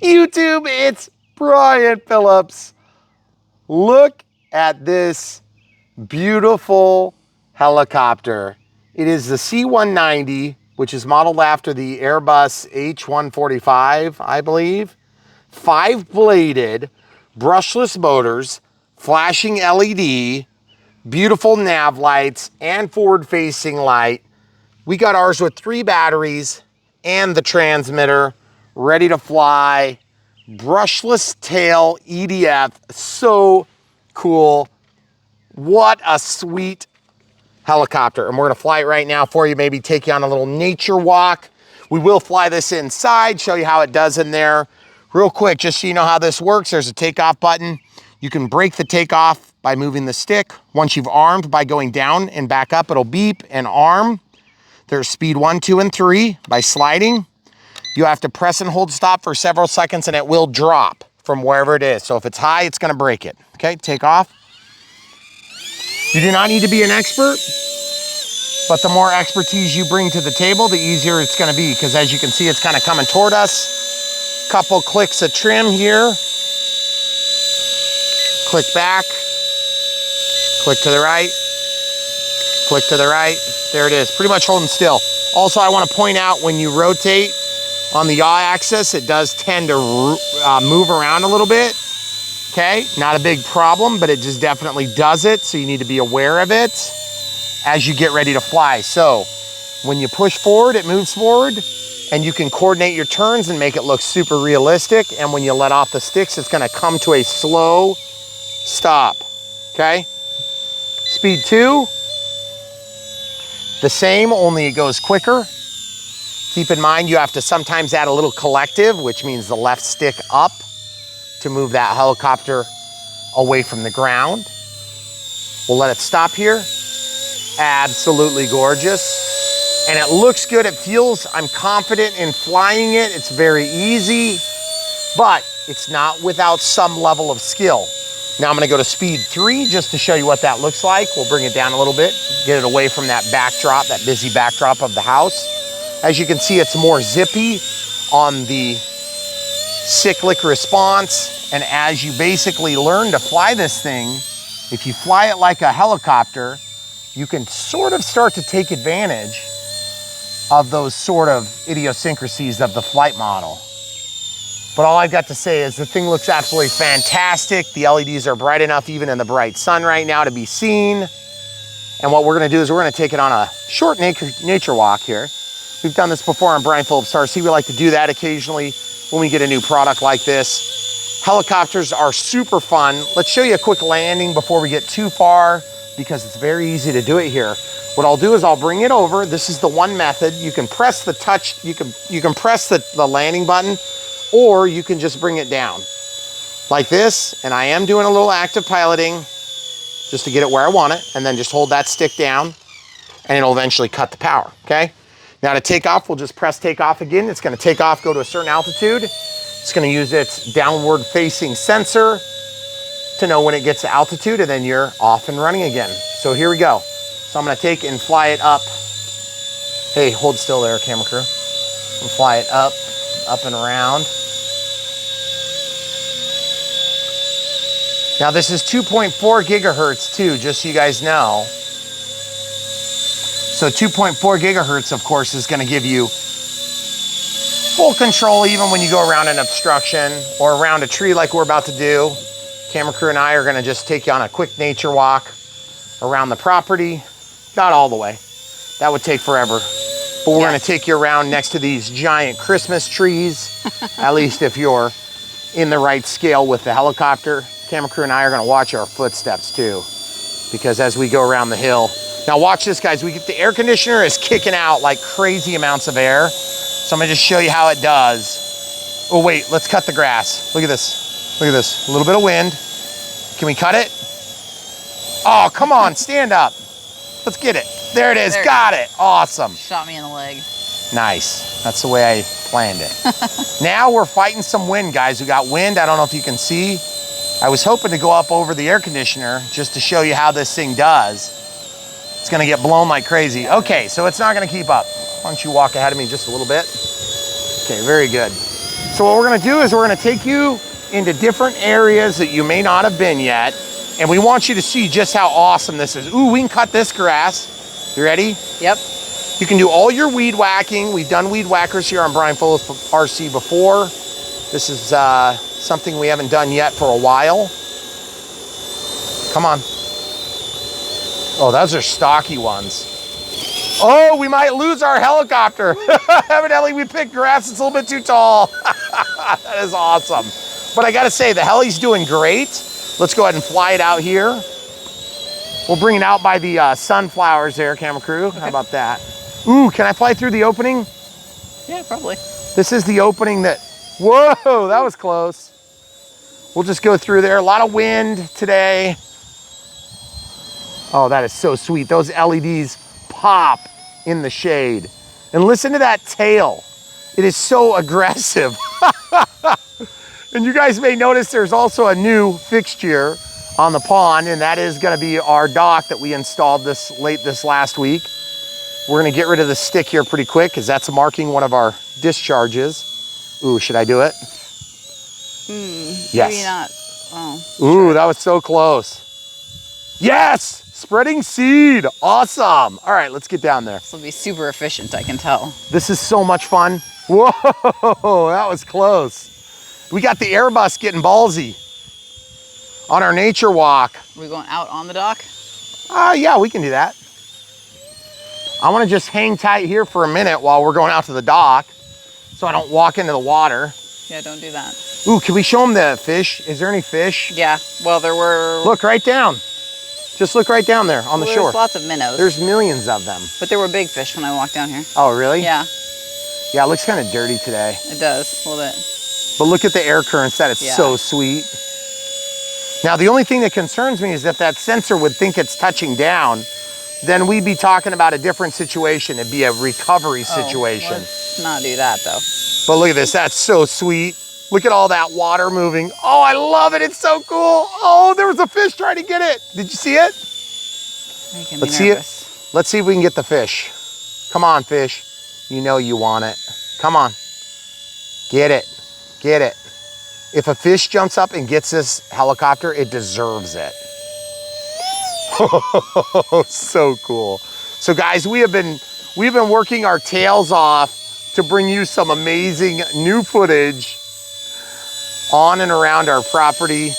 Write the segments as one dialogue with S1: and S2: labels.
S1: YouTube, it's Brian Phillips. Look at this beautiful helicopter. It is the C190, which is modeled after the Airbus H145, I believe. 5-bladed, brushless motors, flashing LED, beautiful nav lights, and forward-facing light. We got ours with 3 batteries and the transmitter, ready to fly. Brushless tail EDF, so cool. What a sweet helicopter. And we're gonna fly it right now for you, maybe take you on a little nature walk. We will fly this inside, show you how it does in there. Real quick, just so you know how this works, there's a takeoff button. You can break the takeoff by moving the stick. Once you've armed by going down and back up, it'll beep and arm. There's speed 1, 2, and 3 by sliding. You have to press and hold stop for several seconds and it will drop from wherever it is. So if it's high, it's gonna break it. Okay, take off. You do not need to be an expert, but the more expertise you bring to the table, the easier it's gonna be, because as you can see, it's kind of coming toward us. Couple clicks of trim here. Click back, click to the right, click to the right. There it is, pretty much holding still. Also, I want to point out when you rotate on the yaw axis, it does tend to move around a little bit. Okay, not a big problem, but it just definitely does it, so you need to be aware of it as you get ready to fly. So when you push forward, it moves forward, and you can coordinate your turns and make it look super realistic. And when you let off the sticks, it's gonna come to a slow stop, okay? Speed 2, the same, only it goes quicker. Keep in mind, you have to sometimes add a little collective, which means the left stick up to move that helicopter away from the ground. We'll let it stop here. Absolutely gorgeous. And it looks good, it feels, I'm confident in flying it. It's very easy, but it's not without some level of skill. Now I'm gonna go to speed 3 just to show you what that looks like. We'll bring it down a little bit, get it away from that backdrop, that busy backdrop of the house. As you can see, it's more zippy on the cyclic response. And as you basically learn to fly this thing, if you fly it like a helicopter, you can sort of start to take advantage of those sort of idiosyncrasies of the flight model. But all I've got to say is the thing looks absolutely fantastic. The LEDs are bright enough even in the bright sun right now to be seen. And what we're gonna do is we're gonna take it on a short nature walk here. We've done this before on Brian Phillips RC. We like to do that occasionally when we get a new product like this. Helicopters are super fun. Let's show you a quick landing before we get too far, because it's very easy to do it here. What I'll do is I'll bring it over. This is the one method. You can press the touch, you can press the landing button, or you can just bring it down like this. And I am doing a little active piloting just to get it where I want it, and then just hold that stick down and it'll eventually cut the power, okay? Now to take off, we'll just press take off again. It's gonna take off, go to a certain altitude. It's gonna use its downward facing sensor to know when it gets to altitude, and then you're off and running again. So here we go. So I'm gonna take and fly it up. Hey, hold still there, camera crew. And fly it up and around. Now this is 2.4 gigahertz too, just so you guys know. So 2.4 gigahertz, of course, is gonna give you full control even when you go around an obstruction or around a tree like we're about to do. Camera crew and I are gonna just take you on a quick nature walk around the property. Not all the way, that would take forever. But we're gonna take you around next to these giant Christmas trees, at least if you're in the right scale with the helicopter. Camera crew and I are gonna watch our footsteps too, because as we go around the hill. Now watch this, guys. The air conditioner is kicking out like crazy amounts of air. So I'm gonna just show you how it does. Oh wait, let's cut the grass. Look at this, look at this. A little bit of wind. Can we cut it? Oh, come on, stand up. Let's get it. There it is, got it. Awesome.
S2: Shot me in the leg.
S1: Nice, that's the way I planned it. Now we're fighting some wind, guys. We got wind, I don't know if you can see. I was hoping to go up over the air conditioner just to show you how this thing does. It's gonna get blown like crazy. Okay, so it's not gonna keep up. Why don't you walk ahead of me just a little bit? Okay, very good. So what we're gonna do is we're gonna take you into different areas that you may not have been yet, and we want you to see just how awesome this is. Ooh, we can cut this grass. You ready?
S2: Yep.
S1: You can do all your weed whacking. We've done weed whackers here on Brian Fuller's RC before. This is something we haven't done yet for a while. Come on. Oh, those are stocky ones. Oh, we might lose our helicopter. Evidently, we picked grass that's a little bit too tall. That is awesome. But I gotta say, the heli's doing great. Let's go ahead and fly it out here. We'll bring it out by the sunflowers there, camera crew. Okay. How about that? Ooh, can I fly through the opening?
S2: Yeah, probably.
S1: This is the opening that, whoa, that was close. We'll just go through there. A lot of wind today. Oh, that is so sweet. Those LEDs pop in the shade. And listen to that tail. It is so aggressive. And you guys may notice there's also a new fixture on the pond, and that is gonna be our dock that we installed late this last week. We're gonna get rid of the stick here pretty quick because that's marking one of our discharges. Ooh, should I do it? Yes.
S2: Maybe not. Oh.
S1: Ooh,
S2: sure.
S1: That was so close. Yes! Spreading seed, awesome. All right, let's get down there.
S2: This will be super efficient, I can tell.
S1: This is so much fun. Whoa, that was close. We got the Airbus getting ballsy on our nature walk.
S2: Are we going out on the dock?
S1: Yeah, we can do that. I wanna just hang tight here for a minute while we're going out to the dock so I don't walk into the water.
S2: Yeah, don't do that.
S1: Ooh, can we show them the fish? Is there any fish?
S2: Yeah, well, there were...
S1: Look right down. Just look right down there on the shore.
S2: There's lots of minnows.
S1: There's millions of them.
S2: But there were big fish when I walked down here.
S1: Oh, really?
S2: Yeah.
S1: Yeah, it looks kind of dirty today.
S2: It does, a little bit.
S1: But look at the air currents, that is so sweet. Now, the only thing that concerns me is if that sensor would think it's touching down, then we'd be talking about a different situation. It'd be a recovery situation.
S2: Let's not do that, though.
S1: But look at this, that's so sweet. Look at all that water moving. Oh, I love it, it's so cool. Oh, there was a fish trying to get it. Did you see it?
S2: Making me
S1: Let's see
S2: nervous.
S1: it. Let's see if we can get the fish. Come on, fish. You know you want it. Come on. Get it. Get it. If a fish jumps up and gets this helicopter, it deserves it. So cool. So guys, we've been working our tails off to bring you some amazing new footage on and around our property.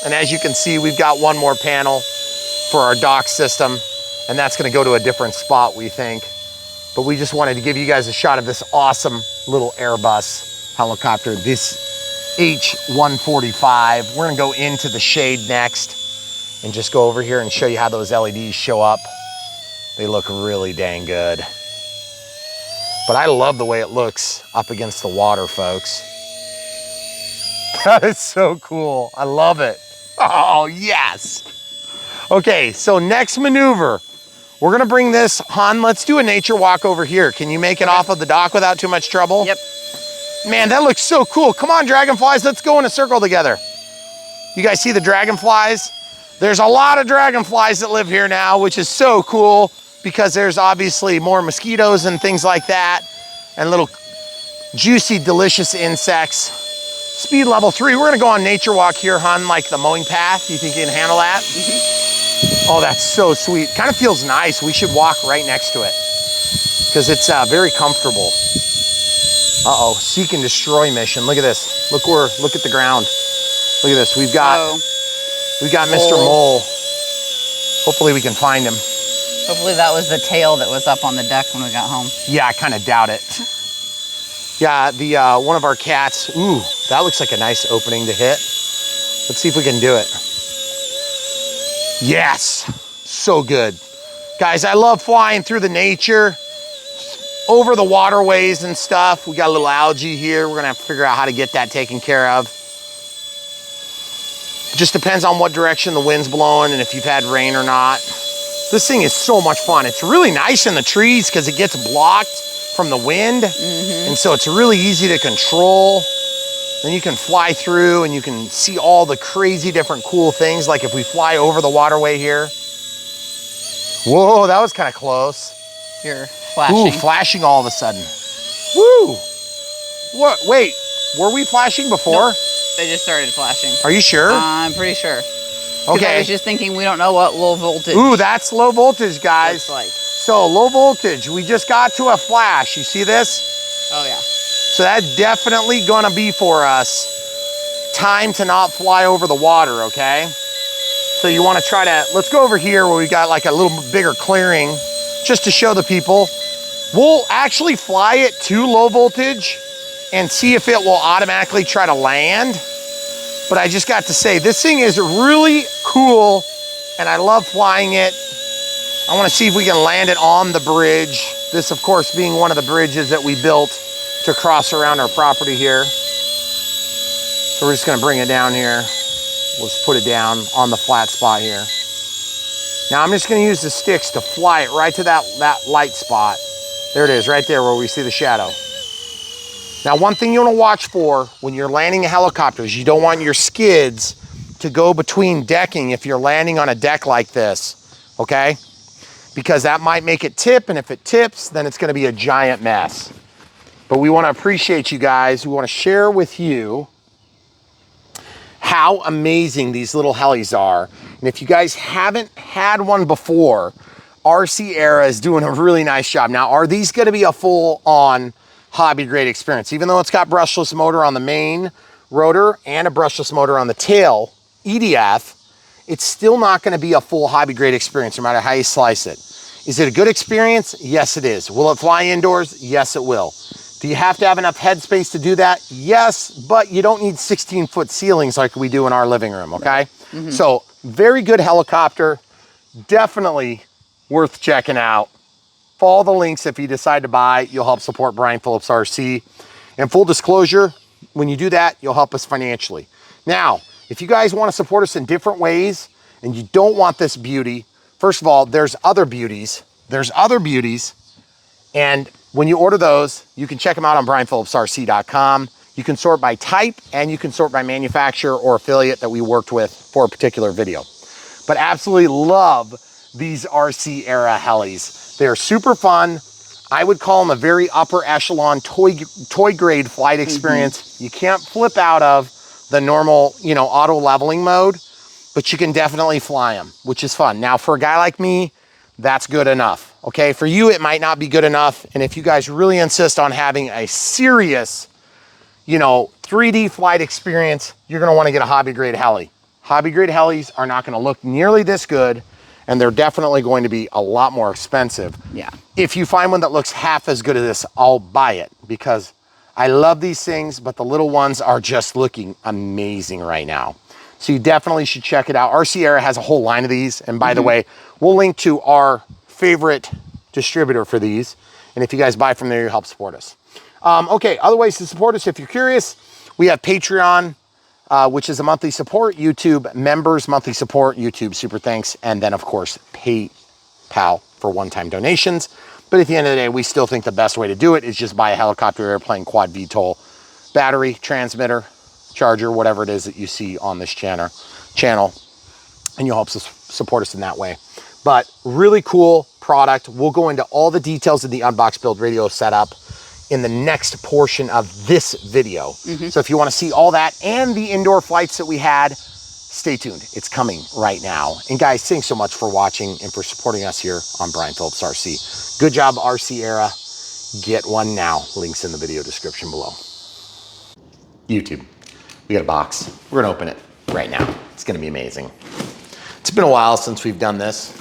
S1: And as you can see, we've got one more panel for our dock system, and that's gonna go to a different spot, we think. But we just wanted to give you guys a shot of this awesome little Airbus helicopter, this H145. We're gonna go into the shade next and just go over here and show you how those LEDs show up. They look really dang good. But I love the way it looks up against the water, folks. That is so cool. I love it. Oh, yes. Okay, so next maneuver. We're gonna bring this, Han, let's do a nature walk over here. Can you make it off of the dock without too much trouble?
S2: Yep.
S1: Man, that looks so cool. Come on, dragonflies, let's go in a circle together. You guys see the dragonflies? There's a lot of dragonflies that live here now, which is so cool because there's obviously more mosquitoes and things like that, and little juicy, delicious insects. Speed level 3, we're gonna go on nature walk here, hun, like the mowing path. You think you can handle that? Oh, that's so sweet. Kind of feels nice. We should walk right next to it because it's very comfortable. Uh-oh, seek and destroy mission. Look at this. Look at the ground. Look at this. We've got Mr. Mole. Hopefully we can find him.
S2: Hopefully that was the tail that was up on the deck when we got home.
S1: Yeah, I kind of doubt it. Yeah, the one of our cats. Ooh, that looks like a nice opening to hit. Let's see if we can do it. Yes, so good. Guys, I love flying through the nature, over the waterways and stuff. We got a little algae here. We're gonna have to figure out how to get that taken care of. It just depends on what direction the wind's blowing and if you've had rain or not. This thing is so much fun. It's really nice in the trees because it gets blocked from the wind. And so it's really easy to control. Then you can fly through and you can see all the crazy different cool things. Like if we fly over the waterway here. Whoa, that was kind of close.
S2: You're flashing.
S1: Ooh, flashing all of a sudden. Woo! What? Wait, Were we flashing before?
S2: Nope. They just started flashing.
S1: Are you sure?
S2: I'm pretty sure.
S1: Okay.
S2: I was just thinking we don't know what low voltage.
S1: Ooh, that's low voltage, guys.
S2: Looks like.
S1: So low voltage, we just got to a flash. You see this?
S2: Oh yeah.
S1: So that's definitely gonna be for us time to not fly over the water, okay? So you wanna try to, let's go over here where we got like a little bigger clearing just to show the people. We'll actually fly it to low voltage and see if it will automatically try to land. But I just got to say, this thing is really cool and I love flying it. I wanna see if we can land it on the bridge. This, of course, being one of the bridges that we built to cross around our property here. So we're just gonna bring it down here. We'll just put it down on the flat spot here. Now I'm just gonna use the sticks to fly it right to that light spot. There it is, right there where we see the shadow. Now, one thing you wanna watch for when you're landing a helicopter is you don't want your skids to go between decking if you're landing on a deck like this, okay? Because that might make it tip, and if it tips, then it's gonna be a giant mess. But we wanna appreciate you guys. We wanna share with you how amazing these little helis are. And if you guys haven't had one before, RC Era is doing a really nice job. Now, are these gonna be a full-on hobby grade experience? Even though it's got brushless motor on the main rotor and a brushless motor on the tail, EDF, it's still not gonna be a full hobby grade experience no matter how you slice it. Is it a good experience? Yes, it is. Will it fly indoors? Yes, it will. Do you have to have enough headspace to do that? Yes, but you don't need 16-foot ceilings like we do in our living room, okay? Mm-hmm. So, very good helicopter, definitely worth checking out. Follow the links if you decide to buy. You'll help support Brian Phillips RC. And full disclosure, when you do that, you'll help us financially. Now, if you guys want to support us in different ways and you don't want this beauty, first of all, there's other beauties. There's other beauties. And when you order those, you can check them out on brianphillipsrc.com. You can sort by type and you can sort by manufacturer or affiliate that we worked with for a particular video. But absolutely love these RC Era helis. They're super fun. I would call them a very upper echelon toy grade flight experience. You can't flip out of the normal, auto leveling mode, but you can definitely fly them, which is fun. Now, for a guy like me, that's good enough, okay? For you, it might not be good enough. And if you guys really insist on having a serious, 3D flight experience, you're gonna wanna get a hobby grade heli. Hobby grade helis are not gonna look nearly this good, and they're definitely going to be a lot more expensive.
S2: Yeah.
S1: If you find one that looks half as good as this, I'll buy it because I love these things, but the little ones are just looking amazing right now. So you definitely should check it out. RC Era has a whole line of these. And by the way, we'll link to our favorite distributor for these. And if you guys buy from there, you help support us. Okay, other ways to support us, if you're curious, we have Patreon, which is a monthly support, YouTube members monthly support, YouTube super thanks, and then of course PayPal for one-time donations. But at the end of the day, we still think the best way to do it is just buy a helicopter, airplane, quad VTOL, battery, transmitter, charger, whatever it is that you see on this channel, and you'll help support us in that way. But really cool product. We'll go into all the details of the Unbox Build Radio setup in the next portion of this video. So if you want to see all that and the indoor flights that we had, stay tuned. It's coming right now. And guys, thanks so much for watching and for supporting us here on Brian Phillips RC. Good job, RC Era. Get one now. Links in the video description below. YouTube, we got a box. We're gonna open it right now. It's gonna be amazing. It's been a while since we've done this.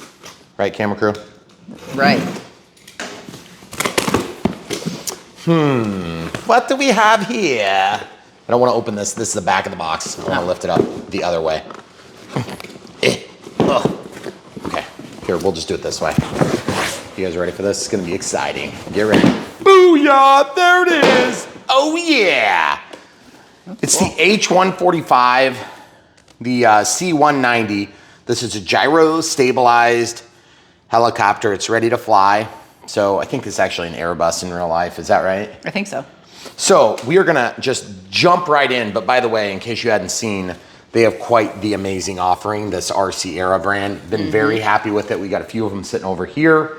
S1: Right, camera crew?
S2: Right.
S1: What do we have here? I don't want to open this. This is the back of the box. I want to lift it up the other way. Okay, here, we'll just do it this way. You guys ready for this? It's going to be exciting. Get ready. Booyah! There it is! Oh, yeah! It's the H145, the C190. This is a gyro-stabilized helicopter. It's ready to fly. So I think this is actually an Airbus in real life. Is that right?
S2: I think so.
S1: So we are gonna just jump right in. But by the way, in case you hadn't seen, they have quite the amazing offering, this RC Era brand. Been very happy with it. We got a few of them sitting over here.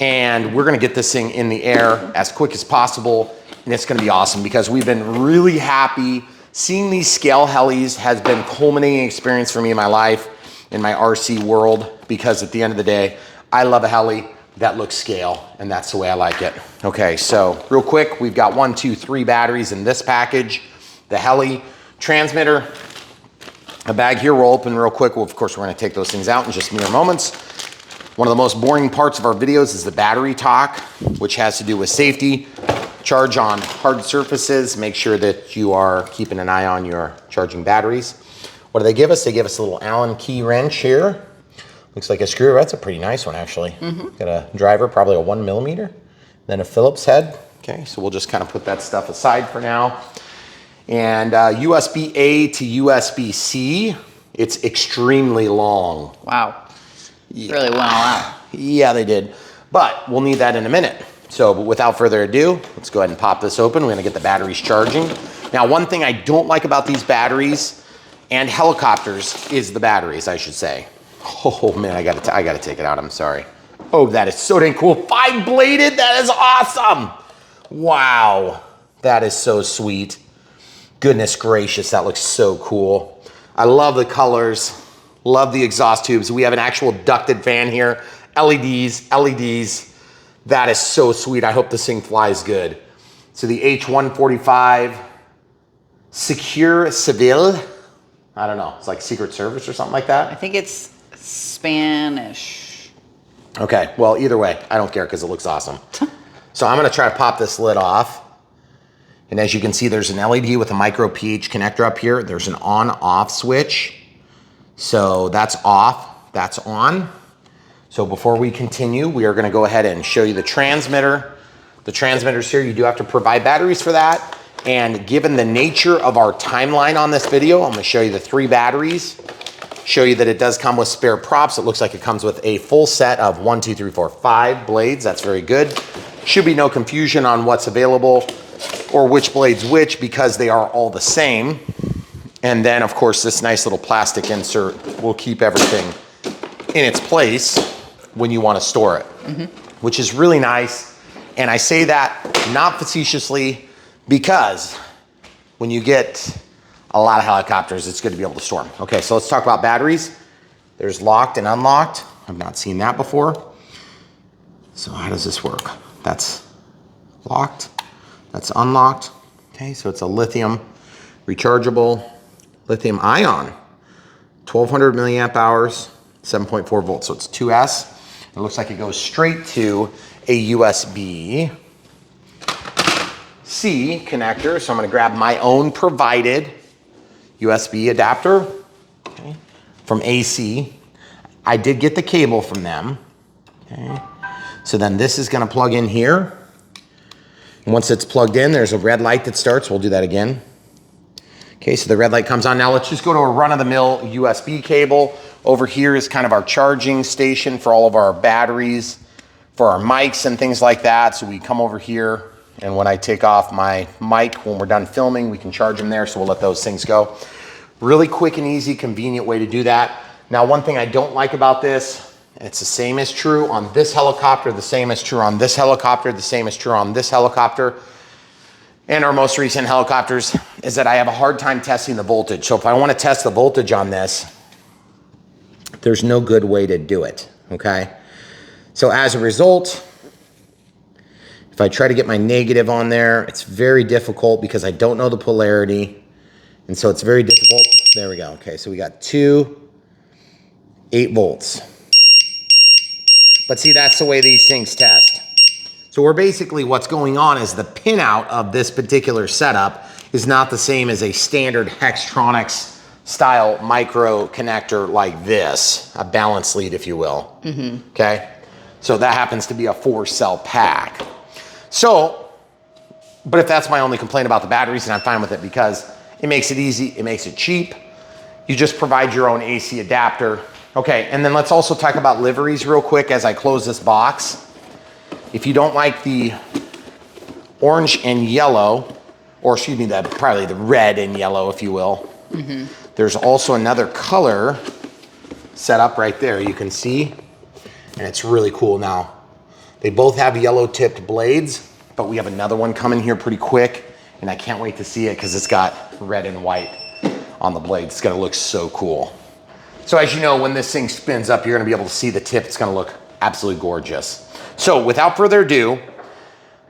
S1: And we're gonna get this thing in the air as quick as possible and it's gonna be awesome because we've been really happy. Seeing these scale helis has been a culminating experience for me in my life, in my RC world, because at the end of the day, I love a heli that looks scale, and that's the way I like it. Okay, so real quick, we've got 1, 2, 3 batteries in this package. The heli transmitter, a bag here, we'll open real quick. Well, of course, we're gonna take those things out in just mere moments. One of the most boring parts of our videos is the battery talk, which has to do with safety. Charge on hard surfaces. Make sure that you are keeping an eye on your charging batteries. What do they give us? They give us a little Allen key wrench here. Looks like a screw. That's a pretty nice one, actually. Got a driver, probably a 1mm. Then a Phillips head. Okay, so we'll just kind of put that stuff aside for now. And USB-A to USB-C. It's extremely long.
S2: Wow. Yeah. Really went all out.
S1: Yeah, they did. But we'll need that in a minute. So, but without further ado, let's go ahead and pop this open. We're gonna get the batteries charging. Now, one thing I don't like about these batteries and helicopters is the batteries, I should say. Oh man, I gotta take it out, I'm sorry. Oh, that is so dang cool. 5-bladed, that is awesome. Wow, that is so sweet. Goodness gracious, that looks so cool. I love the colors, love the exhaust tubes. We have an actual ducted fan here. LEDs. That is so sweet. I hope this thing flies good. So the H145 Secure Civil. I don't know. It's like Secret Service or something like that.
S2: I think it's Spanish.
S1: Okay. Well, either way, I don't care because it looks awesome. So I'm going to try to pop this lid off. And as you can see, there's an LED with a micro pH connector up here. There's an on-off switch. So that's off. That's on. So before we continue, we are gonna go ahead and show you the transmitter. The transmitter's here. You do have to provide batteries for that. And given the nature of our timeline on this video, I'm gonna show you the 3 batteries, show you that it does come with spare props. It looks like it comes with a full set of 1, 2, 3, 4, 5 blades. That's very good. Should be no confusion on what's available or which blade's which because they are all the same. And then of course, this nice little plastic insert will keep everything in its place when you want to store it, which is really nice. And I say that not facetiously because when you get a lot of helicopters, it's good to be able to store them. Okay, so let's talk about batteries. There's locked and unlocked. I've not seen that before. So how does this work? That's locked, that's unlocked. Okay, so it's a lithium rechargeable lithium ion, 1200 milliamp hours, 7.4 volts, so it's 2S. It looks like it goes straight to a USB-C connector. So I'm gonna grab my own provided USB adapter, okay, from AC. I did get the cable from them, okay. So then this is gonna plug in here. And once it's plugged in, there's a red light that starts. We'll do that again. Okay, so the red light comes on. Now let's just go to a run-of-the-mill USB cable. Over here is kind of our charging station for all of our batteries, for our mics and things like that. So we come over here, and when I take off my mic, when we're done filming, we can charge them there, so we'll let those things go. Really quick and easy, convenient way to do that. Now, one thing I don't like about this, and it's the same is true on this helicopter, the same is true on this helicopter, the same is true on this helicopter, and our most recent helicopters, is that I have a hard time testing the voltage. So if I want to test the voltage on this, there's no good way to do it, okay? So as a result, if I try to get my negative on there, it's very difficult because I don't know the polarity. And so it's very difficult. There we go. Okay, so we got 8 volts. But see, that's the way these things test. So we're basically, what's going on is the pinout of this particular setup is not the same as a standard Hextronics style micro connector like this, a balance lead, if you will, okay? So that happens to be a 4-cell pack. So, but if that's my only complaint about the batteries, then I'm fine with it because it makes it easy, it makes it cheap. You just provide your own AC adapter. Okay, and then let's also talk about liveries real quick as I close this box. If you don't like the orange and yellow, or excuse me, probably the red and yellow, if you will, there's also another color set up right there, you can see, and it's really cool now. They both have yellow tipped blades. but we have another one coming here pretty quick, and I can't wait to see it because it's got red and white on the blade. It's gonna look so cool. So as you know, when this thing spins up, you're gonna be able to see the tip. It's gonna look absolutely gorgeous. So without further ado,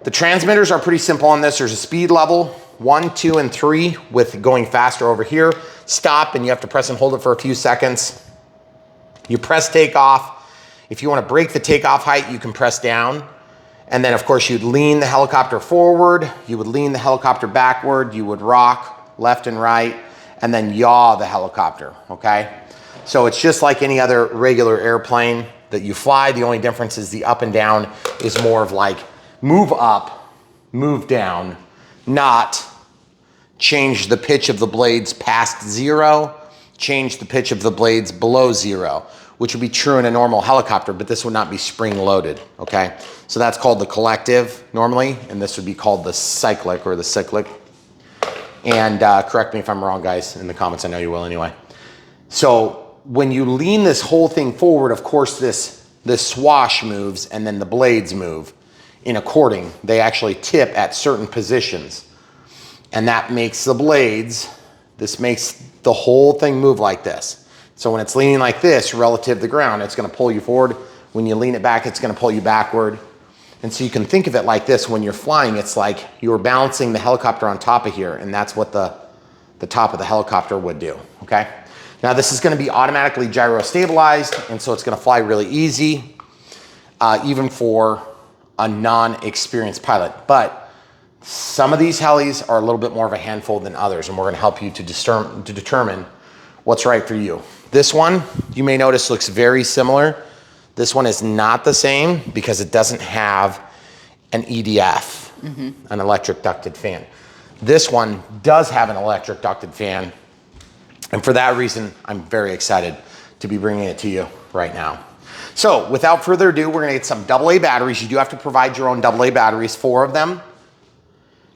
S1: the transmitters are pretty simple on this. There's a speed level, 1, 2, and 3 with going faster over here. Stop, and you have to press and hold it for a few seconds. You press takeoff. If you want to break the takeoff height, you can press down. And then of course you'd lean the helicopter forward, you would lean the helicopter backward, you would rock left and right, and then yaw the helicopter, okay? So it's just like any other regular airplane that you fly. The only difference is the up and down is more of like move up, move down, not change the pitch of the blades past 0, change the pitch of the blades below 0, which would be true in a normal helicopter, but this would not be spring loaded, okay? So that's called the collective normally, and this would be called the cyclic or the cyclic. And correct me if I'm wrong, guys, in the comments. I know you will anyway. So when you lean this whole thing forward, of course, this swash moves and then the blades move in according. They actually tip at certain positions. And that makes the blades, this makes the whole thing move like this. So when it's leaning like this relative to the ground, it's gonna pull you forward. When you lean it back, it's gonna pull you backward. And so you can think of it like this. When you're flying, it's like you're balancing the helicopter on top of here, and that's what the top of the helicopter would do, okay? Now this is gonna be automatically gyro stabilized, and so it's gonna fly really easy, even for a non-experienced pilot. But some of these helis are a little bit more of a handful than others, and we're gonna help you to determine what's right for you. This one, you may notice, looks very similar. This one is not the same because it doesn't have an EDF, an electric ducted fan. This one does have an electric ducted fan, and for that reason, I'm very excited to be bringing it to you right now. So without further ado, we're gonna get some AA batteries. You do have to provide your own AA batteries, 4 of them.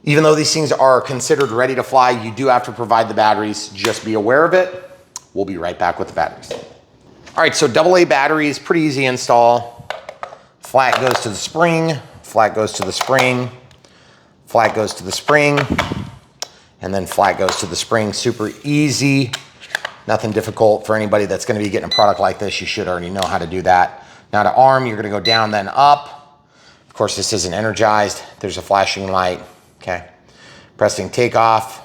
S1: Even though these things are considered ready to fly, you do have to provide the batteries. Just be aware of it. We'll be right back with the batteries. All right, so AA batteries, pretty easy install. Flat goes to the spring, flat goes to the spring, flat goes to the spring, and then flat goes to the spring. Super easy, nothing difficult for anybody that's gonna be getting a product like this. You should already know how to do that. Now to arm, you're gonna go down then up. Of course, this isn't energized. There's a flashing light, okay? Pressing takeoff.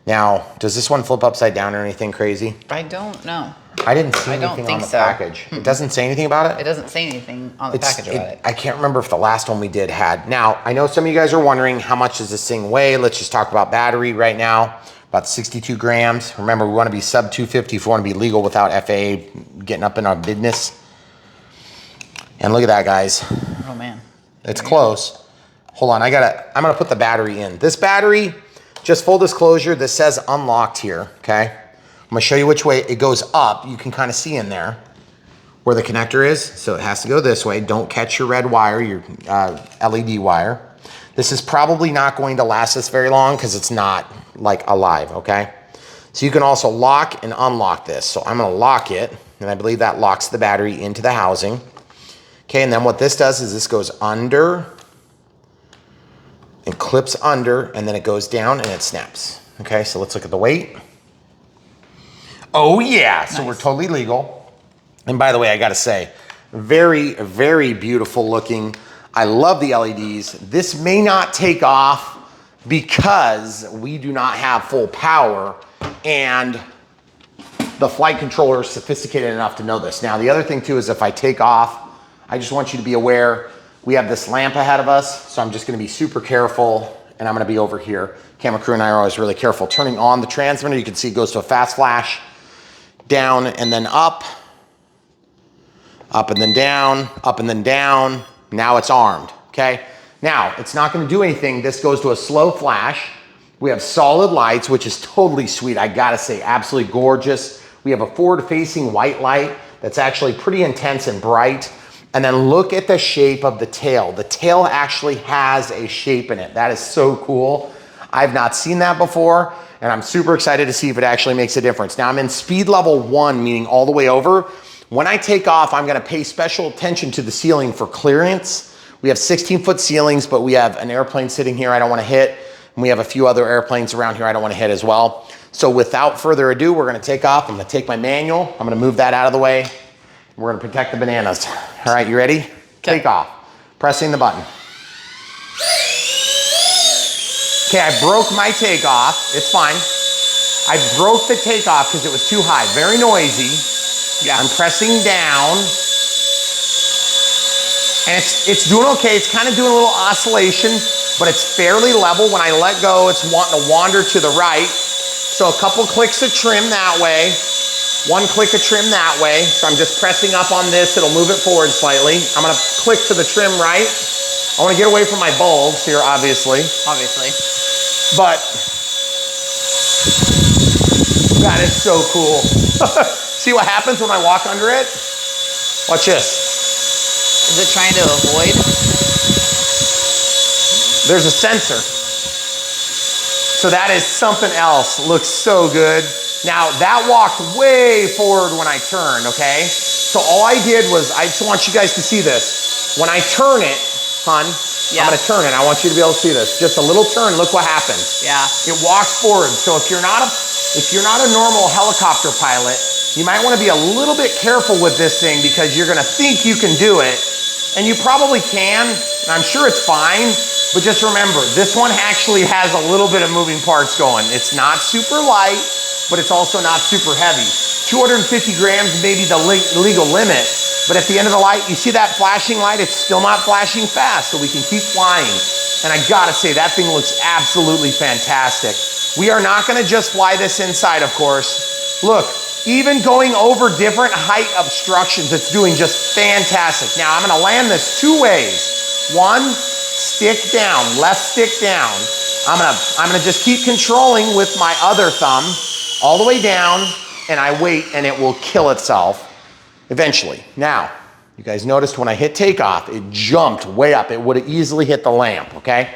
S1: Now, does this one flip upside down or anything crazy?
S2: I don't know.
S1: I didn't see anything on the package. It doesn't say anything about it?
S2: It doesn't say anything on the package about it.
S1: I can't remember if the last one we did had. Now, I know some of you guys are wondering, how much does this thing weigh? Let's just talk about battery right now. About 62 grams. Remember, we want to be sub 250 if we want to be legal without FAA getting up in our business. And look at that, guys.
S2: Oh, man.
S1: It's close. Hold on, I'm gonna put the battery in. This battery, just full disclosure, this says unlocked here, okay? I'm gonna show you which way it goes up. You can kind of see in there where the connector is. So it has to go this way. Don't catch your red wire, your LED wire. This is probably not going to last us very long because it's not like alive, okay? So you can also lock and unlock this. So I'm gonna lock it, and I believe that locks the battery into the housing. Okay, and then what this does is this goes under and clips under, and then it goes down and it snaps. Okay, so let's look at the weight. Oh yeah, so we're totally legal. And by the way, I gotta say, very, very beautiful looking. I love the LEDs. This may not take off because we do not have full power, and the flight controller is sophisticated enough to know this. Now, the other thing too is if I take off, I just want you to be aware, we have this lamp ahead of us, so I'm just gonna be super careful, and I'm gonna be over here. Camera crew and I are always really careful. Turning on the transmitter, you can see it goes to a fast flash, down and then up and then down, up and then down. Now it's armed, okay? Now, it's not gonna do anything. This goes to a slow flash. We have solid lights, which is totally sweet. I gotta say, absolutely gorgeous. We have a forward-facing white light that's actually pretty intense and bright. And then look at the shape of the tail. The tail actually has a shape in it. That is so cool. I've not seen that before, and I'm super excited to see if it actually makes a difference. Now I'm in speed level 1, meaning all the way over. When I take off, I'm gonna pay special attention to the ceiling for clearance. We have 16-foot ceilings, but we have an airplane sitting here I don't wanna hit, and we have a few other airplanes around here I don't wanna hit as well. So without further ado, we're gonna take off. I'm gonna take my manual, I'm gonna move that out of the way. We're gonna protect the bananas. All right, you ready?
S2: Okay.
S1: Take off. Pressing the button. Okay, I broke my takeoff. It's fine. I broke the takeoff because it was too high. Very noisy.
S2: Yeah.
S1: I'm pressing down. And it's doing okay. It's kind of doing a little oscillation, but it's fairly level. When I let go, it's wanting to wander to the right. So a couple clicks of trim that way. One click of trim that way. So I'm just pressing up on this. It'll move it forward slightly. I'm gonna click to the trim right. I wanna get away from my bulbs here, obviously.
S2: Obviously.
S1: But that is so cool. See what happens when I walk under it? Watch this.
S2: Is it trying to avoid?
S1: There's a sensor. So that is something else. Looks so good. Now that walked way forward when I turned, okay? So all I did was, I just want you guys to see this. When I turn it, hon,
S2: Yeah.
S1: I'm gonna turn it. I want you to be able to see this. Just a little turn, look what happens.
S2: Yeah.
S1: It walks forward. So if you're not a normal helicopter pilot, you might want to be a little bit careful with this thing because you're going to think you can do it, and you probably can, and I'm sure it's fine, but just remember, this one actually has a little bit of moving parts going. It's not super light, but it's also not super heavy. 250 grams may be the legal limit, but at the end of the light, you see that flashing light? It's still not flashing fast, so we can keep flying. And I gotta say, that thing looks absolutely fantastic. We are not gonna just fly this inside, of course. Look, even going over different height obstructions, it's doing just fantastic. Now, I'm gonna land this two ways. One, stick down, left stick down. I'm gonna just keep controlling with my other thumb all the way down, and I wait, and it will kill itself eventually. Now, you guys noticed when I hit takeoff, it jumped way up. It would have easily hit the lamp, okay?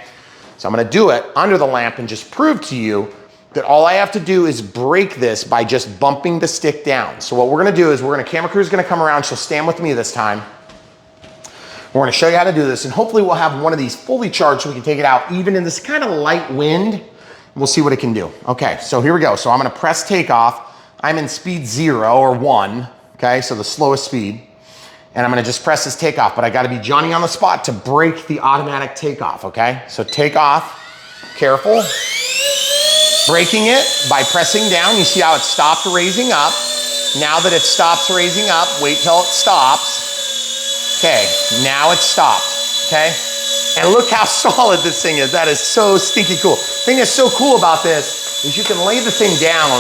S1: So I'm gonna do it under the lamp and just prove to you that all I have to do is break this by just bumping the stick down. So what we're gonna do is camera crew's gonna come around, she'll stand with me this time. We're gonna show you how to do this, and hopefully we'll have one of these fully charged so we can take it out even in this kind of light wind. We'll see what it can do. Okay, so here we go. So I'm gonna press takeoff. I'm in speed 0 or 1, okay? So the slowest speed. And I'm gonna just press this takeoff, but I gotta be Johnny on the spot to break the automatic takeoff, okay? So take off, careful. Breaking it by pressing down. You see how it stopped raising up. Now that it stops raising up, wait till it stops. Okay, now it's stopped, okay? And look how solid this thing is. That is so stinky cool. The thing that's so cool about this is you can lay the thing down,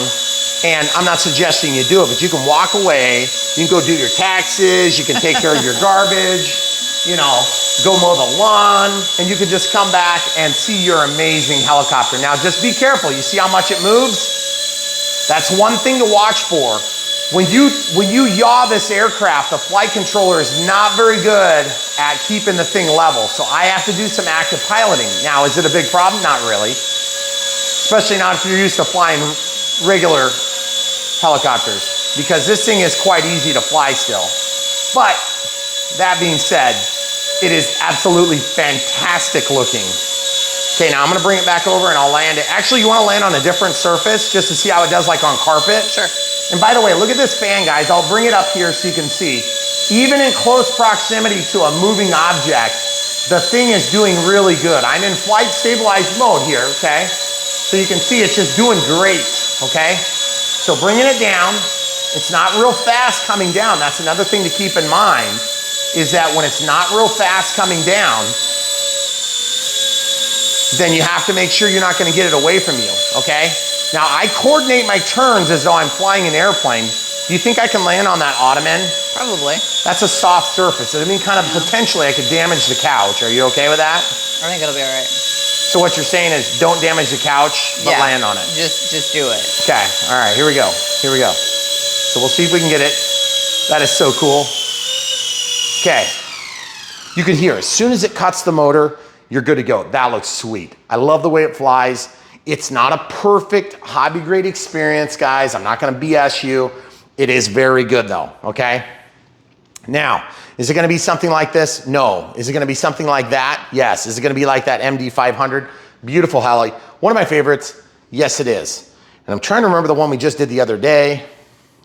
S1: and I'm not suggesting you do it, but you can walk away, you can go do your taxes, you can take care of your garbage, you know, go mow the lawn, and you can just come back and see your amazing helicopter. Now just be careful, you see how much it moves? That's one thing to watch for. When you yaw this aircraft, the flight controller is not very good at keeping the thing level, so I have to do some active piloting. Now, is it a big problem? Not really. Especially not if you're used to flying regular helicopters, because this thing is quite easy to fly still. But that being said, it is absolutely fantastic looking. Okay, now I'm gonna bring it back over and I'll land it. Actually, you wanna land on a different surface just to see how it does like on carpet?
S2: Sure.
S1: And by the way, look at this fan, guys. I'll bring it up here so you can see. Even in close proximity to a moving object, the thing is doing really good. I'm in flight stabilized mode here, okay? So you can see it's just doing great, okay? So bringing it down, it's not real fast coming down. That's another thing to keep in mind, is that when it's not real fast coming down, then you have to make sure you're not gonna get it away from you, okay? Now I coordinate my turns as though I'm flying an airplane. Do you think I can land on that ottoman?
S2: Probably.
S1: That's a soft surface. I mean, kind of potentially I could damage the couch. Are you okay with that?
S2: I think it'll be all right.
S1: So what you're saying is don't damage the couch, but land on it.
S2: Just do it.
S1: Okay, all right, here we go. Here we go. So we'll see if we can get it. That is so cool. Okay, you can hear as soon as it cuts the motor, you're good to go. That looks sweet. I love the way it flies. It's not a perfect hobby grade experience, guys. I'm not gonna BS you. It is very good though, okay? Now, is it gonna be something like this? No. Is it gonna be something like that? Yes. Is it gonna be like that MD 500? Beautiful heli. One of my favorites? Yes, it is. And I'm trying to remember the one we just did the other day.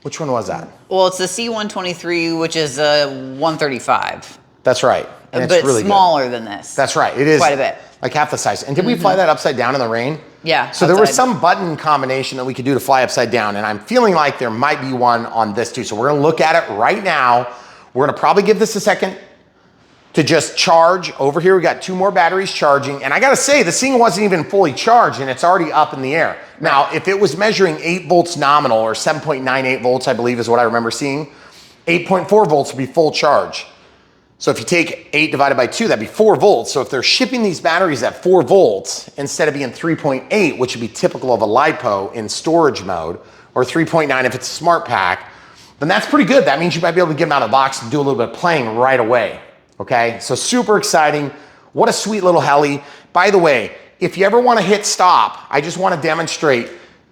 S1: Which one was that?
S2: Well, it's the C123, which is a 135.
S1: That's right. And
S2: but
S1: it's really
S2: smaller
S1: good.
S2: than this.
S1: That's right. It is
S2: quite a bit.
S1: Like half the size. And did we fly that upside down in the rain?
S2: Yeah.
S1: So there was some button combination that we could do to fly upside down, and I'm feeling like there might be one on this too. So we're gonna look at it right now. We're gonna probably give this a second to just charge. Over here, we got 2 more batteries charging. And I gotta say, this thing wasn't even fully charged and it's already up in the air. Now, if it was measuring 8 volts nominal or 7.98 volts, I believe is what I remember seeing, 8.4 volts would be full charge. So if you take 8 divided by 2, that'd be 4 volts. So if they're shipping these batteries at 4 volts, instead of being 3.8, which would be typical of a LiPo in storage mode, or 3.9 if it's a smart pack, then that's pretty good. That means you might be able to get them out of the box and do a little bit of playing right away. Okay, so super exciting. What a sweet little heli. By the way, if you ever want to hit stop, I just want to demonstrate,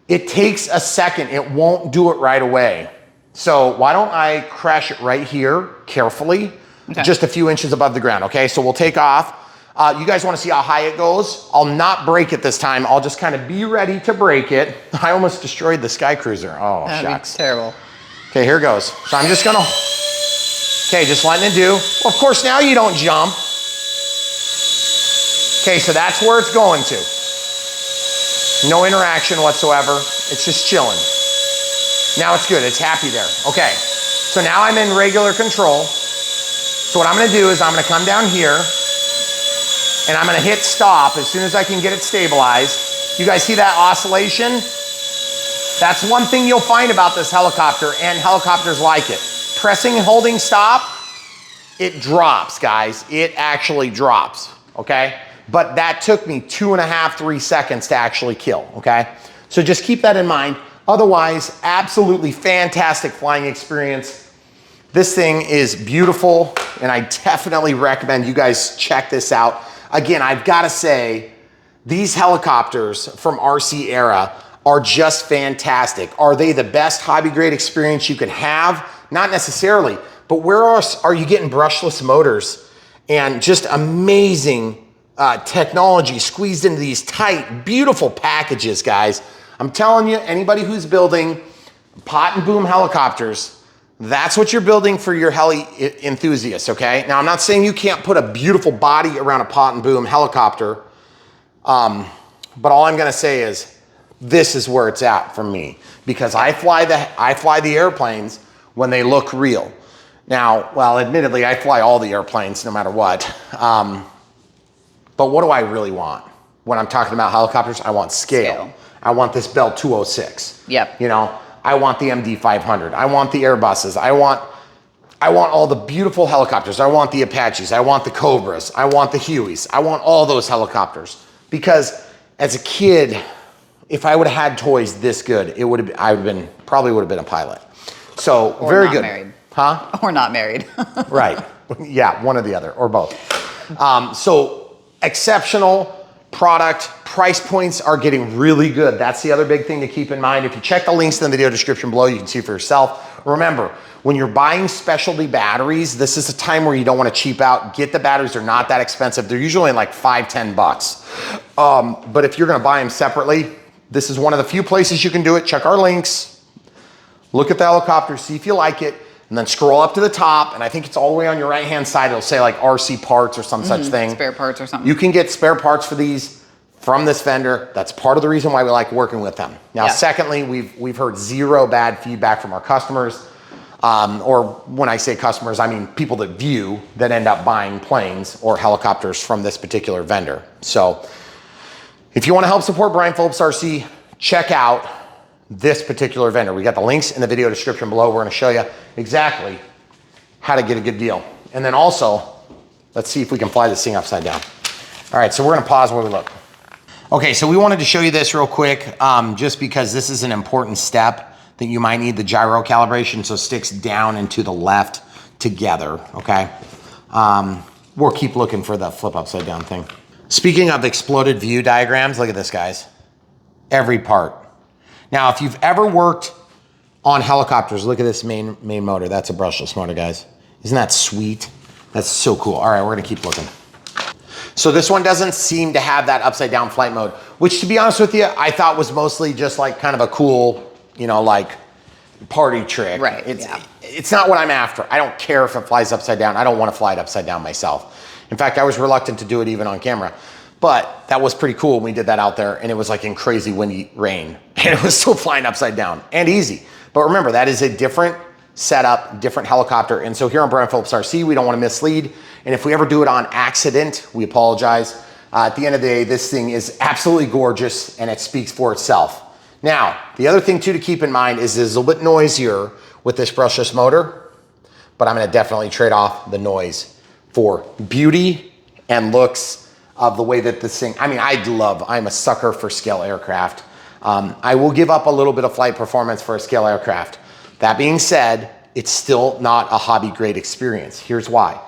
S1: it takes a second. It won't do it right away. So why don't I crash it right here carefully, just a few inches above the ground. Okay, so we'll take off. You guys want to see how high it goes? I'll not break it this time. I'll just kind of be ready to break it. I almost destroyed the Sky Cruiser. Oh, shucks.
S2: Terrible.
S1: Okay, here goes. So I'm just gonna, okay, just letting it do. Well, of course, now you don't jump. Okay, so that's where it's going to. No interaction whatsoever. It's just chilling. Now it's good, it's happy there. Okay, so now I'm in regular control. So what I'm gonna do is I'm gonna come down here and I'm gonna hit stop as soon as I can get it stabilized. You guys see that oscillation? That's one thing you'll find about this helicopter, and helicopters like it. Pressing and holding stop, it drops, guys. It actually drops, okay? But that took me 2.5, 3 seconds to actually kill, okay? So just keep that in mind. Otherwise, absolutely fantastic flying experience. This thing is beautiful, and I definitely recommend you guys check this out. Again, I've gotta say, these helicopters from RC era are just fantastic. Are they the best hobby grade experience you can have? Not necessarily, but where else are you getting brushless motors and just amazing technology squeezed into these tight, beautiful packages, guys? I'm telling you, anybody who's building pot and boom helicopters, that's what you're building for your heli enthusiasts, okay? Now, I'm not saying you can't put a beautiful body around a pot and boom helicopter, but all I'm gonna say is this is where it's at for me, because I fly the airplanes when they look real. Now, well, admittedly, I fly all the airplanes no matter what, but what do I really want? When I'm talking about helicopters, I want scale. I want this Bell 206.
S2: Yep.
S1: You know, I want the MD 500. I want the Airbuses. I want all the beautiful helicopters. I want the Apaches. I want the Cobras. I want the Hueys. I want all those helicopters. Because as a kid, if I would have had toys this good, probably would have been a pilot. So
S2: or
S1: very
S2: not
S1: good.
S2: Married.
S1: Huh?
S2: Or not married.
S1: Right. Yeah, one or the other, or both. So exceptional product. Price points are getting really good. That's the other big thing to keep in mind. If you check the links in the video description below, you can see for yourself. Remember, when you're buying specialty batteries, this is a time where you don't want to cheap out. Get the batteries. They're not that expensive. They're usually like $5-10. But if you're going to buy them separately, this is one of the few places you can do it. Check our links. Look at the helicopter. See if you like it. And then scroll up to the top, and I think it's all the way on your right-hand side. It'll say like RC parts or some such thing.
S2: Spare parts or something.
S1: You can get spare parts for these from this vendor. That's part of the reason why we like working with them. Now, secondly, we've heard zero bad feedback from our customers. Or when I say customers, I mean people that view, that end up buying planes or helicopters from this particular vendor. So if you want to help support Brian Phillips RC, check out this particular vendor. We got the links in the video description below. We're going to show you exactly how to get a good deal. And then also, let's see if we can fly this thing upside down. All right, so we're going to pause while we look. Okay, so we wanted to show you this real quick, just because this is an important step that you might need the gyro calibration, so it sticks down and to the left together, okay? We'll keep looking for the flip upside down thing. Speaking of exploded view diagrams, look at this, guys. Every part. Now, if you've ever worked on helicopters, look at this main motor. That's a brushless motor, guys. Isn't that sweet? That's so cool. All right, we're gonna keep looking. So this one doesn't seem to have that upside down flight mode, which to be honest with you, I thought was mostly just like kind of a cool, you know, like party trick.
S2: Right,
S1: It's not what I'm after. I don't care if it flies upside down. I don't want to fly it upside down myself. In fact, I was reluctant to do it even on camera. But that was pretty cool when we did that out there, and it was like in crazy windy rain, and it was still flying upside down and easy. But remember, that is a different setup, different helicopter. And so here on Brian Phillips RC, we don't want to mislead. And if we ever do it on accident, we apologize. At the end of the day, this thing is absolutely gorgeous, and it speaks for itself. Now, the other thing too to keep in mind is it's a little bit noisier with this brushless motor, but I'm gonna definitely trade off the noise for beauty and looks of the way that this thing, I mean, I'm a sucker for scale aircraft. I will give up a little bit of flight performance for a scale aircraft. That being said, it's still not a hobby grade experience. Here's why.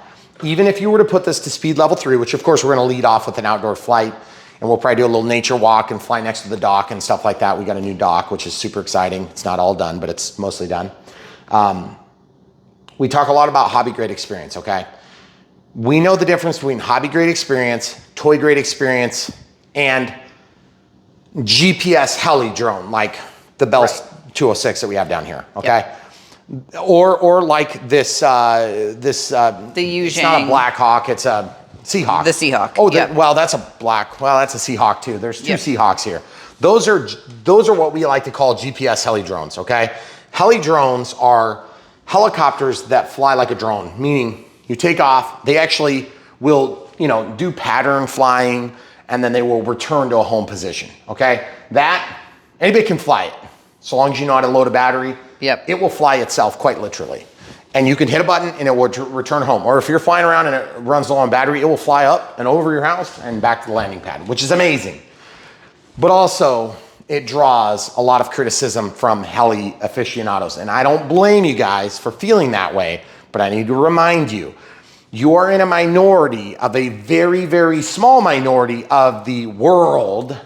S1: Even if you were to put this to speed level 3, which of course we're gonna lead off with an outdoor flight, and we'll probably do a little nature walk and fly next to the dock and stuff like that. We got a new dock, which is super exciting. It's not all done, but it's mostly done. We talk a lot about hobby grade experience, okay? We know the difference between hobby grade experience, toy grade experience, and GPS heli drone, like the Bell 206 that we have down here, okay? Yep. Or like this, the
S2: Yuzhang.
S1: It's not a Black Hawk, it's a Seahawk.
S2: The Seahawk.
S1: Oh, well, that's a that's a Seahawk too. There's two Seahawks here. Those are what we like to call GPS heli drones, okay? Heli drones are helicopters that fly like a drone, meaning you take off, they actually will, you know, do pattern flying, and then they will return to a home position, okay? Anybody can fly it, so long as you know how to load a battery.
S2: Yep.
S1: It will fly itself quite literally. And you can hit a button and it will return home. Or if you're flying around and it runs low on battery, it will fly up and over your house and back to the landing pad, which is amazing. But also, it draws a lot of criticism from heli aficionados. And I don't blame you guys for feeling that way, but I need to remind you, you are in a minority of a very, very small minority of the world.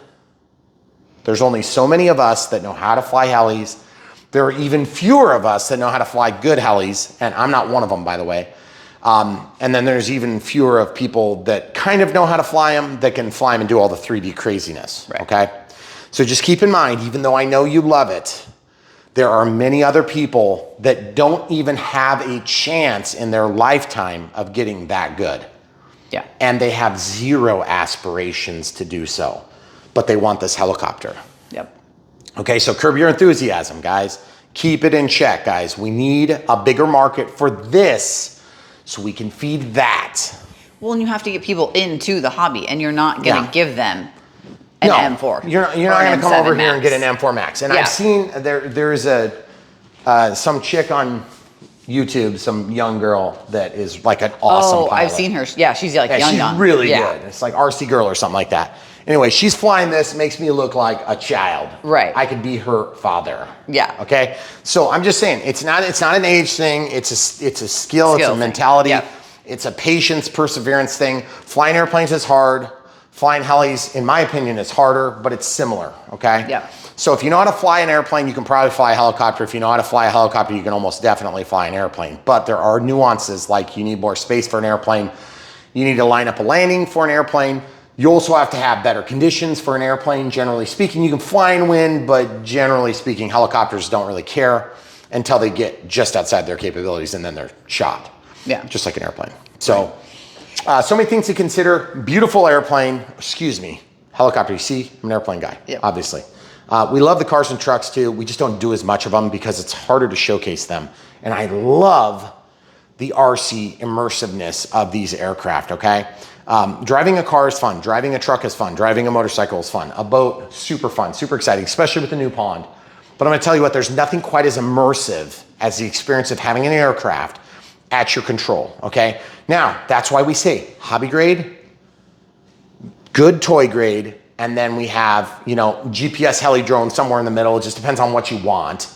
S1: There's only so many of us that know how to fly helis. There are even fewer of us that know how to fly good helis, and I'm not one of them, by the way. And then there's even fewer of people that kind of know how to fly them, that can fly them and do all the 3D craziness, okay? So just keep in mind, even though I know you love it, there are many other people that don't even have a chance in their lifetime of getting that good.
S2: Yeah.
S1: And they have zero aspirations to do so, but they want this helicopter.
S2: Yep.
S1: Okay, so curb your enthusiasm, guys. Keep it in check, guys. We need a bigger market for this so we can feed that.
S2: Well, and you have to get people into the hobby, and you're not going to give them an M4.
S1: You're not going to come over here and get an M4 Max. And I've seen there's some chick on YouTube, some young girl that is like an awesome pilot.
S2: I've seen her. Yeah, she's like young.
S1: She's really good. It's like RC Girl or something like that. Anyway, she's flying this, makes me look like a child.
S2: Right.
S1: I could be her father.
S2: Yeah.
S1: Okay. So I'm just saying, it's not an age thing. It's a skill. It's a mentality.
S2: Yep.
S1: It's a patience, perseverance thing. Flying airplanes is hard. Flying helis, in my opinion, is harder, but it's similar. Okay.
S2: Yeah.
S1: So if you know how to fly an airplane, you can probably fly a helicopter. If you know how to fly a helicopter, you can almost definitely fly an airplane. But there are nuances, like you need more space for an airplane. You need to line up a landing for an airplane. You also have to have better conditions for an airplane. Generally speaking, you can fly in wind, but generally speaking, helicopters don't really care until they get just outside their capabilities, and then they're shot.
S2: Yeah.
S1: Just like an airplane. So, so many things to consider. Beautiful airplane, helicopter. You see, I'm an airplane guy, obviously. We love the cars and trucks too. We just don't do as much of them because it's harder to showcase them. And I love the RC immersiveness of these aircraft, okay? Driving a car is fun. Driving a truck is fun. Driving a motorcycle is fun. A boat, super fun, super exciting, especially with the new pond. But I'm gonna tell you what, there's nothing quite as immersive as the experience of having an aircraft at your control, okay? Now, that's why we say hobby grade, good toy grade, and then we have, you know, GPS heli drone somewhere in the middle. It just depends on what you want.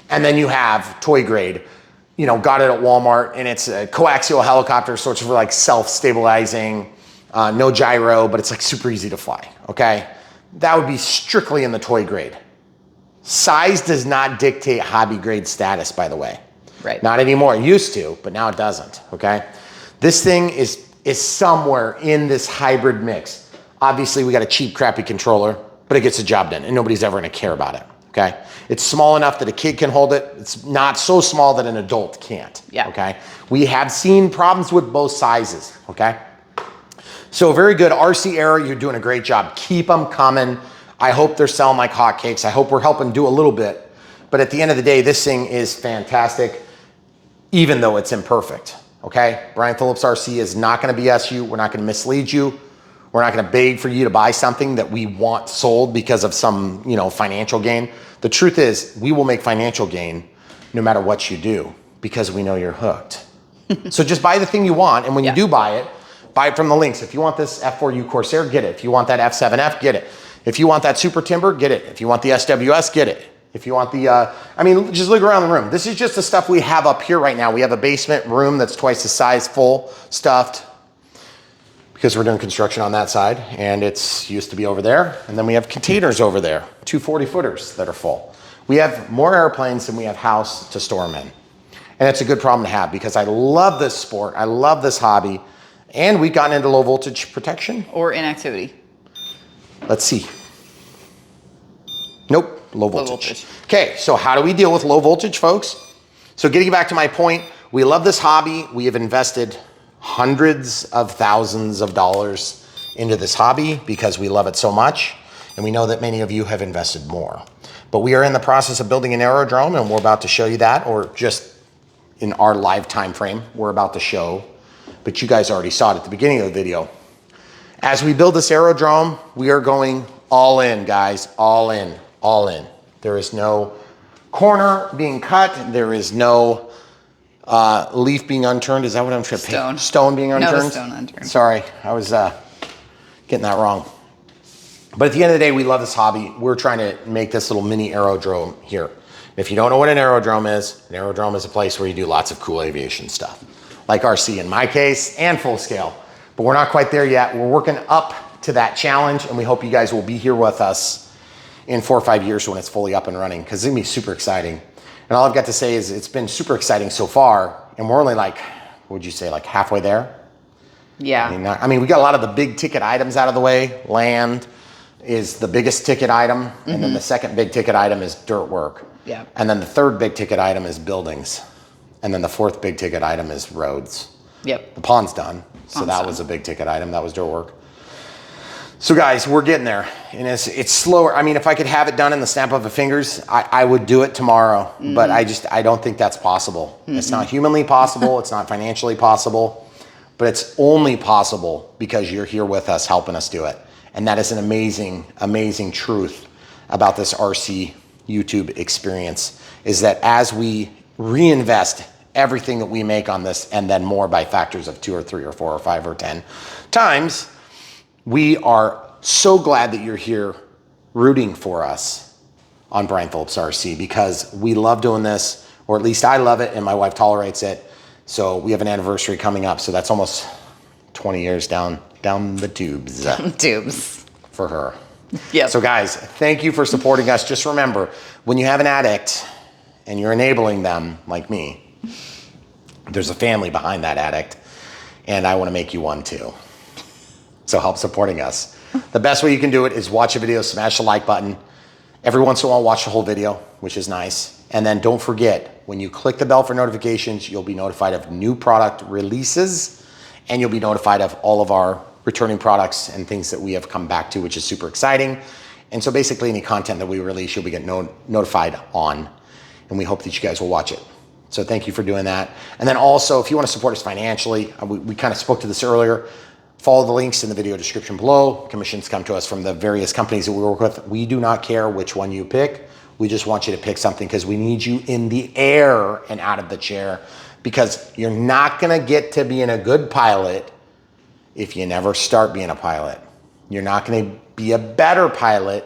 S1: And then you have toy grade, you know, got it at Walmart, and it's a coaxial helicopter, so it's like self-stabilizing, no gyro, but it's like super easy to fly, okay? That would be strictly in the toy grade. Size does not dictate hobby grade status, by the way.
S2: Right.
S1: Not anymore. It used to, but now it doesn't, okay? This thing is somewhere in this hybrid mix. Obviously, we got a cheap, crappy controller, but it gets the job done, and nobody's ever gonna care about it, okay? It's small enough that a kid can hold it. It's not so small that an adult can't, okay? We have seen problems with both sizes, okay? So very good. RC Era, you're doing a great job. Keep them coming. I hope they're selling like hotcakes. I hope we're helping do a little bit. But at the end of the day, this thing is fantastic, even though it's imperfect, okay? Brian Phillips RC is not gonna BS you. We're not gonna mislead you. We're not gonna beg for you to buy something that we want sold because of some, financial gain. The truth is, we will make financial gain no matter what you do because we know you're hooked. So just buy the thing you want, and when you do buy it from the links. If you want this F4U Corsair, get it. If you want that F7F, get it. If you want that Super Timber, get it. If you want the SWS, get it. If you want the, just look around the room. This is just the stuff we have up here right now. We have a basement room that's twice the size, full, stuffed, because we're doing construction on that side, and it's used to be over there. And then we have containers over there, 2 40-footers that are full. We have more airplanes than we have house to store them in. And it's a good problem to have because I love this sport. I love this hobby. And we've gotten into low voltage protection.
S2: Or inactivity.
S1: Let's see. Nope, low voltage. Okay, so how do we deal with low voltage, folks? So getting back to my point, we love this hobby. We have invested hundreds of thousands of dollars into this hobby because we love it so much. And we know that many of you have invested more. But we are in the process of building an aerodrome, and we're about to show you that, or just in our live time frame, we're about to show. But you guys already saw it at the beginning of the video. As we build this aerodrome, we are going all in, guys, all in, all in. There is no corner being cut. There is no leaf being unturned. Is that what I'm trying to
S2: Stone.
S1: Stone being unturned?
S2: No, stone unturned.
S1: Sorry, I was getting that wrong. But at the end of the day, we love this hobby. We're trying to make this little mini aerodrome here. If you don't know what an aerodrome is a place where you do lots of cool aviation stuff, like RC in my case, and full scale. But we're not quite there yet. We're working up to that challenge, and we hope you guys will be here with us in 4 or 5 years when it's fully up and running, because it's gonna be super exciting. And all I've got to say is it's been super exciting so far, and we're only like, what would you say, like halfway there?
S2: Yeah.
S1: I mean, we got a lot of the big ticket items out of the way. Land is the biggest ticket item, and then the second big ticket item is dirt work.
S2: Yeah.
S1: And then the third big ticket item is buildings. And then the fourth big ticket item is roads.
S2: Yep.
S1: The pond's done. So that was a big ticket item. That was dirt work. So guys, we're getting there. And it's slower. I mean, if I could have it done in the snap of a fingers, I would do it tomorrow. But I don't think that's possible. It's not humanly possible. It's not financially possible. But it's only possible because you're here with us, helping us do it. And that is an amazing, amazing truth about this RC YouTube experience, is that as we reinvest everything that we make on this, and then more by factors of 2 or 3 or 4 or 5 or 10 times, we are so glad that you're here rooting for us on Brian Phillips RC, because we love doing this, or at least I love it, and my wife tolerates it. So we have an anniversary coming up, so that's almost 20 years down the tubes.
S2: Tubes.
S1: For her.
S2: Yeah.
S1: So guys, thank you for supporting us. Just remember, when you have an addict and you're enabling them, like me, there's a family behind that addict, and I want to make you one too. So help supporting us. The best way you can do it is watch a video, smash the like button. Every once in a while, watch the whole video, which is nice. And then don't forget, when you click the bell for notifications, you'll be notified of new product releases, and you'll be notified of all of our returning products and things that we have come back to, which is super exciting. And so basically any content that we release, you'll be getting notified on, and we hope that you guys will watch it. So thank you for doing that. And then also, if you want to support us financially, we kind of spoke to this earlier, follow the links in the video description below. Commissions come to us from the various companies that we work with. We do not care which one you pick. We just want you to pick something because we need you in the air and out of the chair, because you're not going to get to being a good pilot if you never start being a pilot. You're not going to be a better pilot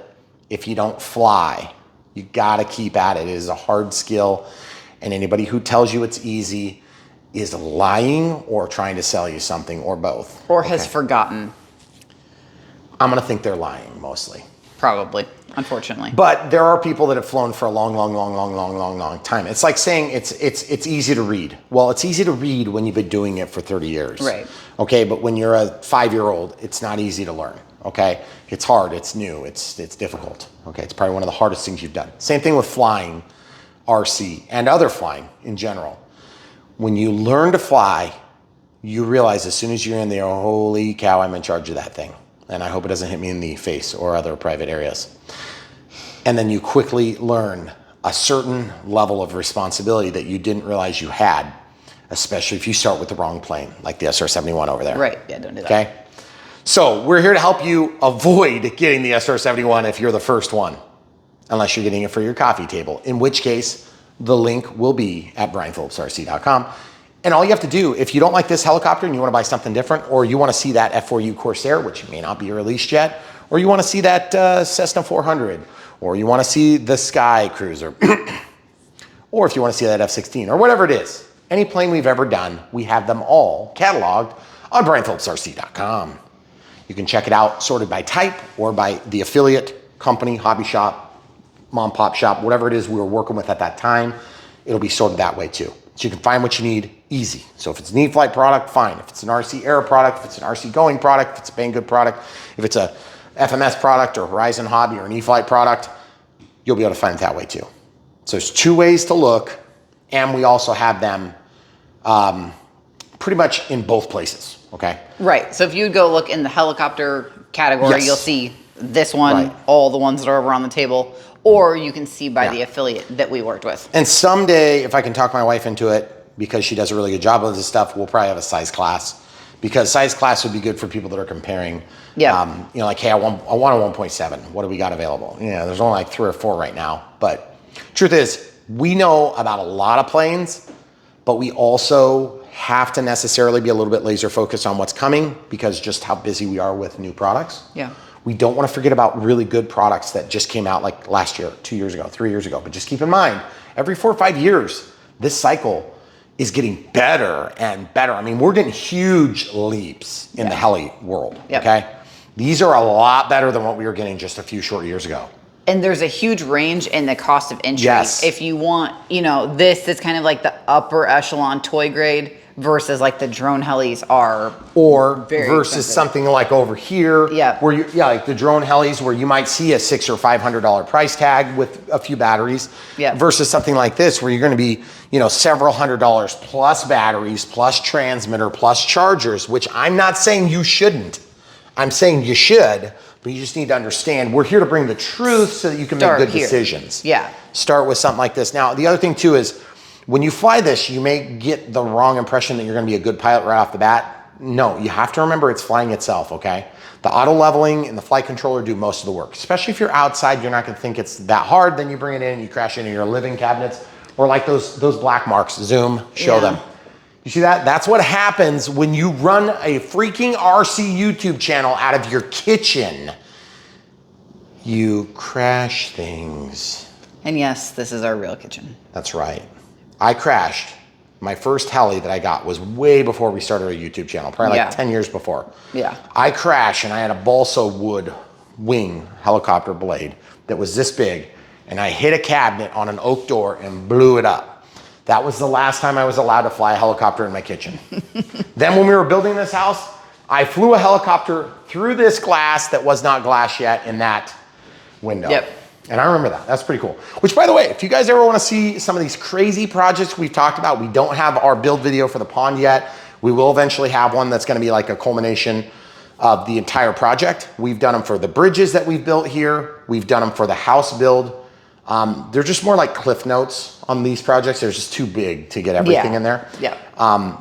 S1: if you don't fly. You got to keep at it. It is a hard skill, and anybody who tells you it's easy is lying or trying to sell you something, or both.
S2: Or has forgotten.
S1: I'm going to think they're lying mostly.
S2: Probably. unfortunately.
S1: But there are people that have flown for a long time. It's like saying it's easy to read. Well, it's easy to read when you've been doing it for 30 years.
S2: Right.
S1: Okay, but when you're a 5-year-old, it's not easy to learn. Okay, it's hard, it's new, it's difficult. Okay, it's probably one of the hardest things you've done. Same thing with flying RC and other flying in general. When you learn to fly, you realize as soon as you're in there, holy cow, I'm in charge of that thing. And I hope it doesn't hit me in the face or other private areas. And then you quickly learn a certain level of responsibility that you didn't realize you had, especially if you start with the wrong plane, like the SR-71 over there.
S2: Right, yeah, don't do that.
S1: Okay? So we're here to help you avoid getting the SR-71 if you're the first one, unless you're getting it for your coffee table, in which case the link will be at brianphillipsrc.com. And all you have to do, if you don't like this helicopter and you want to buy something different, or you want to see that F4U Corsair, which may not be released yet, or you want to see that Cessna 400, or you want to see the Sky Cruiser, or if you want to see that F-16, or whatever it is, any plane we've ever done, we have them all cataloged on brianphillipsrc.com. You can check it out sorted by type or by the affiliate company, hobby shop, mom pop shop, whatever it is we were working with at that time. It'll be sorted that way too. So you can find what you need easy. So if it's an E-flite product, fine. If it's an RC Air product, if it's an RC Going product, if it's a Banggood product, if it's a FMS product or Horizon Hobby or an E-flite product, you'll be able to find it that way too. So there's 2 ways to look, and we also have them pretty much in both places, okay?
S2: Right, so if you go look in the helicopter category,
S1: Yes.
S2: you'll see this one,
S1: Right.
S2: all the ones that are over on the table, or you can see by the affiliate that we worked with.
S1: And someday, if I can talk my wife into it, because she does a really good job of this stuff, we'll probably have a size class. Because size class would be good for people that are comparing.
S2: Yeah.
S1: You know, like, hey, I want a 1.7. What do we got available? You know, there's only like 3 or 4 right now. But truth is, we know about a lot of planes, but we also have to necessarily be a little bit laser focused on what's coming because just how busy we are with new products.
S2: Yeah.
S1: We don't want to forget about really good products that just came out like last year, 2 years ago, 3 years ago. But just keep in mind, every 4 or 5 years, this cycle is getting better and better. I mean, we're getting huge leaps in the heli world, okay? These are a lot better than what we were getting just a few short years ago.
S2: And there's a huge range in the cost of entry.
S1: Yes.
S2: If you want, you know, this is kind of like the upper echelon toy grade versus like the drone helis are.
S1: Or
S2: very
S1: versus
S2: expensive.
S1: something like over here, where you, like the drone helis, where you might see a $600 or $500 price tag with a few batteries, versus something like this, where you're going to be, you know, several $100s plus batteries, plus transmitter, plus chargers. Which I'm not saying you shouldn't. I'm saying you should, but you just need to understand we're here to bring the truth so that you can make good decisions.
S2: Yeah.
S1: Start with something like this. Now, the other thing too is, when you fly this, you may get the wrong impression that you're going to be a good pilot right off the bat. No, you have to remember it's flying itself, okay? The auto leveling and the flight controller do most of the work. Especially if you're outside, you're not going to think it's that hard. Then you bring it in and you crash into your living cabinets. Or like those black marks. Zoom, show them. You see that? That's what happens when you run a freaking RC YouTube channel out of your kitchen. You crash things.
S2: And yes, this is our real kitchen.
S1: That's right. I crashed. My first heli that I got was way before we started our YouTube channel, probably like 10 years before.
S2: Yeah.
S1: I crashed and I had a balsa wood wing helicopter blade that was this big, and I hit a cabinet on an oak door and blew it up. That was the last time I was allowed to fly a helicopter in my kitchen. Then when we were building this house, I flew a helicopter through this glass that was not glass yet in that window.
S2: Yep.
S1: And I remember that. That's pretty cool. Which, by the way, if you guys ever want to see some of these crazy projects we've talked about, we don't have our build video for the pond yet. We will eventually have one that's going to be like a culmination of the entire project. We've done them for the bridges that we've built here. We've done them for the house build. They're just more like cliff notes on these projects. They're just too big to get everything in there.
S2: Yeah.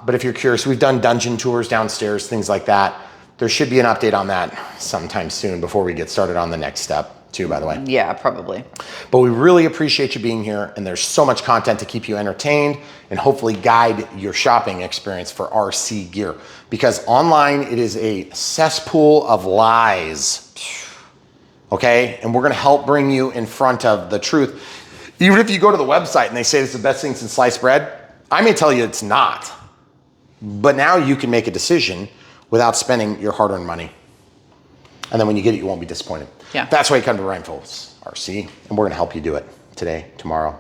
S1: But if you're curious, we've done dungeon tours downstairs, things like that. There should be an update on that sometime soon before we get started on the next step too, by the way.
S2: Yeah, probably.
S1: But we really appreciate you being here, and there's so much content to keep you entertained and hopefully guide your shopping experience for RC gear. Because online, it is a cesspool of lies. Okay? And we're gonna help bring you in front of the truth. Even if you go to the website and they say it's the best thing since sliced bread, I may tell you it's not. But now you can make a decision without spending your hard-earned money. And then when you get it, you won't be disappointed.
S2: Yeah.
S1: That's why you come to RTF. RC, and we're gonna help you do it today, tomorrow,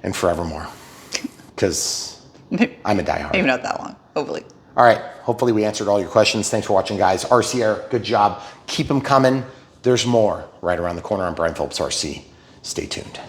S1: and forevermore, because I'm a diehard.
S2: Maybe not that long, hopefully.
S1: All right, hopefully we answered all your questions. Thanks for watching, guys. RC Air, good job. Keep them coming. There's more right around the corner on Brian Phillips RC. Stay tuned.